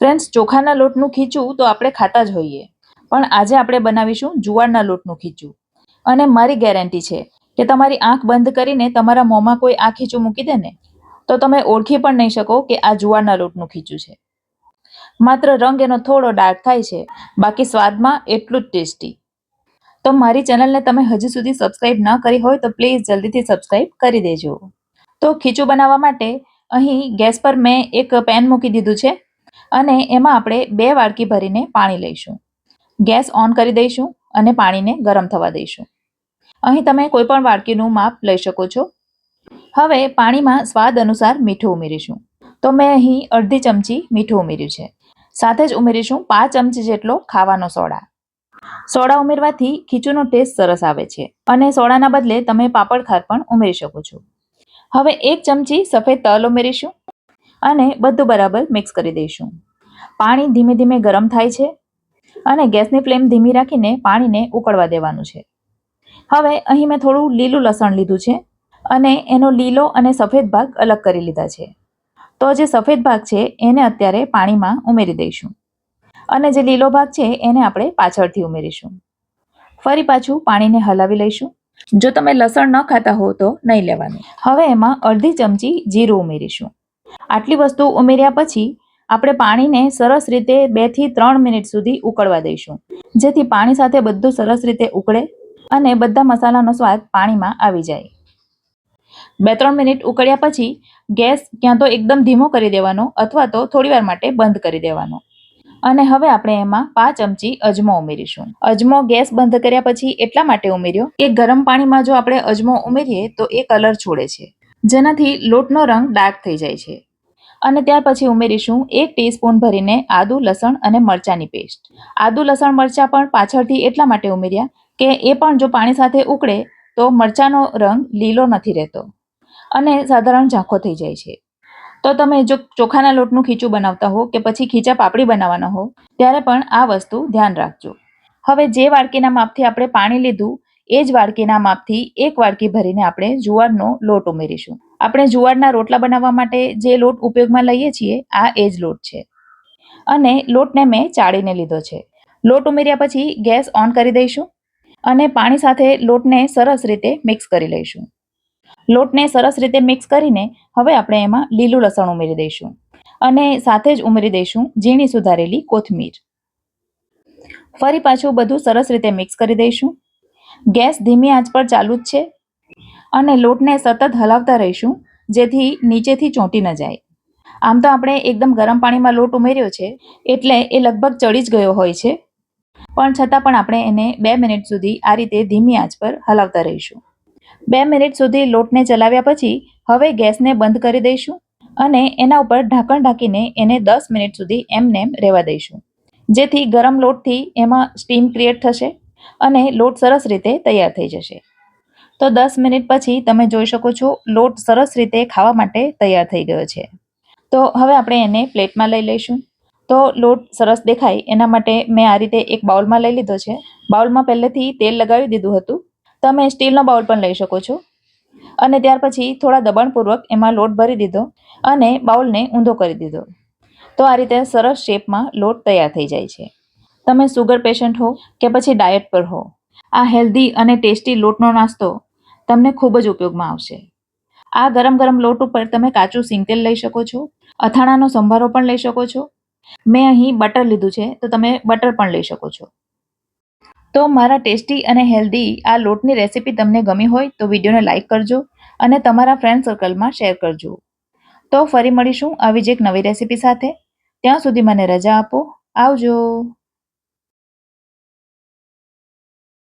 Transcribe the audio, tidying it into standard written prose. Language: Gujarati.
ફ્રેન્ડ્સ, ચોખાના લોટનું ખીચું તો આપણે ખાતા જ હોઈએ, પણ આજે આપણે બનાવીશું જુવારના લોટનું ખીચું. અને મારી ગેરંટી છે કે તમારી આંખ બંધ કરીને તમારા મોંમાં કોઈ આ ખીચું મૂકી દે ને તો તમે ઓળખી પણ નહીં શકો કે આ જુવારના લોટનું ખીચું છે. માત્ર રંગ એનો થોડો ડાર્ક થાય છે, બાકી સ્વાદમાં એટલું જ ટેસ્ટી. તો મારી ચેનલને તમે હજી સુધી સબસ્ક્રાઇબ ન કરી હોય તો પ્લીઝ જલ્દીથી સબસ્ક્રાઇબ કરી દેજો. તો ખીચું બનાવવા માટે અહીં ગેસ પર મેં એક પેન મૂકી દીધું છે અને એમાં આપણે 2 વાડકી ભરીને પાણી લઈશું. ગેસ ઓન કરી દઈશું અને પાણીને ગરમ થવા દઈશું. અહીં તમે કોઈ પણ વાડકીનું માપ લઈ શકો છો. હવે પાણીમાં સ્વાદ અનુસાર મીઠું ઉમેરીશું. તો મેં અહીં અડધી ચમચી મીઠું ઉમેર્યું છે. સાથે જ ઉમેરીશું 5 ચમચી જેટલો ખાવાનો સોડા. સોડા ઉમેરવાથી ખીચુંનો ટેસ્ટ સરસ આવે છે અને સોડાના બદલે તમે પાપડ ખાર પણ ઉમેરી શકો છો. હવે 1 ચમચી સફેદ તલ ઉમેરીશું અને બધું બરાબર મિક્સ કરી દઈશું. પાણી ધીમે ધીમે ગરમ થાય છે અને ગેસની ફ્લેમ ધીમી રાખીને પાણીને ઉકળવા દેવાનું છે. હવે અહીં મેં થોડું લીલું લસણ લીધું છે અને એનો લીલો અને સફેદ ભાગ અલગ કરી લીધા છે. તો જે સફેદ ભાગ છે એને અત્યારે પાણીમાં ઉમેરી દઈશું અને જે લીલો ભાગ છે એને આપણે પાછળથી ઉમેરીશું. ફરી પાછું પાણીને હલાવી લઈશું. જો તમે લસણ ન ખાતા હો તો નહીં લેવાનું. હવે એમાં અડધી ચમચી જીરું ઉમેરીશું. આટલી વસ્તુ ઉમેર્યા પછી આપણે પાણીને સરસ રીતે 2 થી 3 મિનિટ સુધી ઉકળવા દઈશું, જેથી પાણી સાથે બધું સરસ રીતે ઉકળે અને બધા મસાલાનો સ્વાદ પાણીમાં આવી જાય. 2-3 મિનિટ ઉકળ્યા પછી ગેસ ક્યાં તો એકદમ ધીમો કરી દેવાનો અથવા તો થોડીવાર માટે બંધ કરી દેવાનો. અને હવે આપણે એમાં 5 ચમચી અજમો ઉમેરીશું. અજમો ગેસ બંધ કર્યા પછી એટલા માટે ઉમેર્યો કે ગરમ પાણીમાં જો આપણે અજમો ઉમેરીએ તો એ કલર છોડે છે, જેનાથી લોટનો રંગ ડાર્ક થઈ જાય છે. અને ત્યાર પછી ઉમેરીશું 1 ટીસ્પૂન ભરીને આદુ, લસણ અને મરચાંની પેસ્ટ. આદુ, લસણ, મરચાં પણ પાછળથી એટલા માટે ઉમેર્યા કે એ પણ જો પાણી સાથે ઉકળે તો મરચાંનો રંગ લીલો નથી રહેતો અને સાધારણ ઝાંખો થઈ જાય છે. તો તમે જો ચોખાના લોટનું ખીચું બનાવતા હો કે પછી ખીચા પાપડી બનાવવાના હો ત્યારે પણ આ વસ્તુ ધ્યાન રાખજો. હવે જે વાડકીના માપથી આપણે પાણી લીધું એ જ વાડકીના માપથી 1 વાડકી ભરીને આપણે જુવારનો લોટ ઉમેરીશું. આપણે જુવારના રોટલા બનાવવા માટે જે લોટ ઉપયોગમાં લઈએ છીએ આ એ જ લોટ છે અને લોટને મેં ચાળીને લીધો છે. લોટ ઉમેર્યા પછી ગેસ ઓન કરી દઈશું અને પાણી સાથે લોટને સરસ રીતે મિક્સ કરી લઈશું. લોટને સરસ રીતે મિક્સ કરીને હવે આપણે એમાં લીલું લસણ ઉમેરી દઈશું અને સાથે જ ઉમેરી દઈશું ઝીણી સુધારેલી કોથમીર. ફરી પાછું બધું સરસ રીતે મિક્સ કરી દઈશું. ગેસ ધીમી આંચ પર ચાલુ જ છે અને લોટને સતત હલાવતા રહીશું જેથી નીચેથી ચોંટી ન જાય. આમ તો આપણે એકદમ ગરમ પાણીમાં લોટ ઉમેર્યો છે એટલે એ લગભગ ચડી જ ગયો હોય છે, પણ છતાં પણ આપણે એને 2 મિનિટ સુધી આ રીતે ધીમી આંચ પર હલાવતા રહીશું. 2 મિનિટ સુધી લોટને ચલાવ્યા પછી હવે ગેસને બંધ કરી દઈશું અને એના ઉપર ઢાંકણ ઢાંકીને એને 10 મિનિટ સુધી એમનેમ રહેવા દઈશું, જેથી ગરમ લોટથી એમાં સ્ટીમ ક્રિએટ થશે અને લોટ સરસ રીતે તૈયાર થઈ જશે. તો 10 મિનિટ પછી તમે જોઈ શકો છો લોટ સરસ રીતે ખાવા માટે તૈયાર થઈ ગયો છે. તો હવે આપણે એને પ્લેટમાં લઈ લઈશું. તો લોટ સરસ દેખાય એના માટે મેં આ રીતે એક બાઉલમાં લઈ લીધો છે. બાઉલમાં પહેલેથી તેલ લગાવી દીધું હતું. તમે સ્ટીલનો બાઉલ પણ લઈ શકો છો અને ત્યાર પછી થોડા દબાણપૂર્વક એમાં લોટ ભરી દીધો અને બાઉલને ઊંધો કરી દીધો. તો આ રીતે સરસ શેપમાં લોટ તૈયાર થઈ જાય છે. તમે સુગર પેશન્ટ હો કે પછી ડાયટ પર હો, આ હેલ્ધી અને ટેસ્ટી લોટનો નાસ્તો તમને ખૂબ જ ઉપયોગમાં આવશે. આ ગરમ ગરમ લોટ ઉપર તમે કાચું સિંગતેલ લઈ શકો છો, અથાણાનો સંભારો પણ લઈ શકો છો. મેં અહીં બટર લીધું છે તો તમે બટર પણ લઈ શકો છો. તો મારા ટેસ્ટી અને હેલ્ધી આ લોટની રેસીપી તમને ગમી હોય તો વિડીયોને લાઇક કરજો અને તમારા ફ્રેન્ડ સર્કલમાં શેર કરજો. તો ફરી મળીશું આવી જ એક નવી રેસીપી સાથે. ત્યાં સુધી મને રજા આપો. આવજો.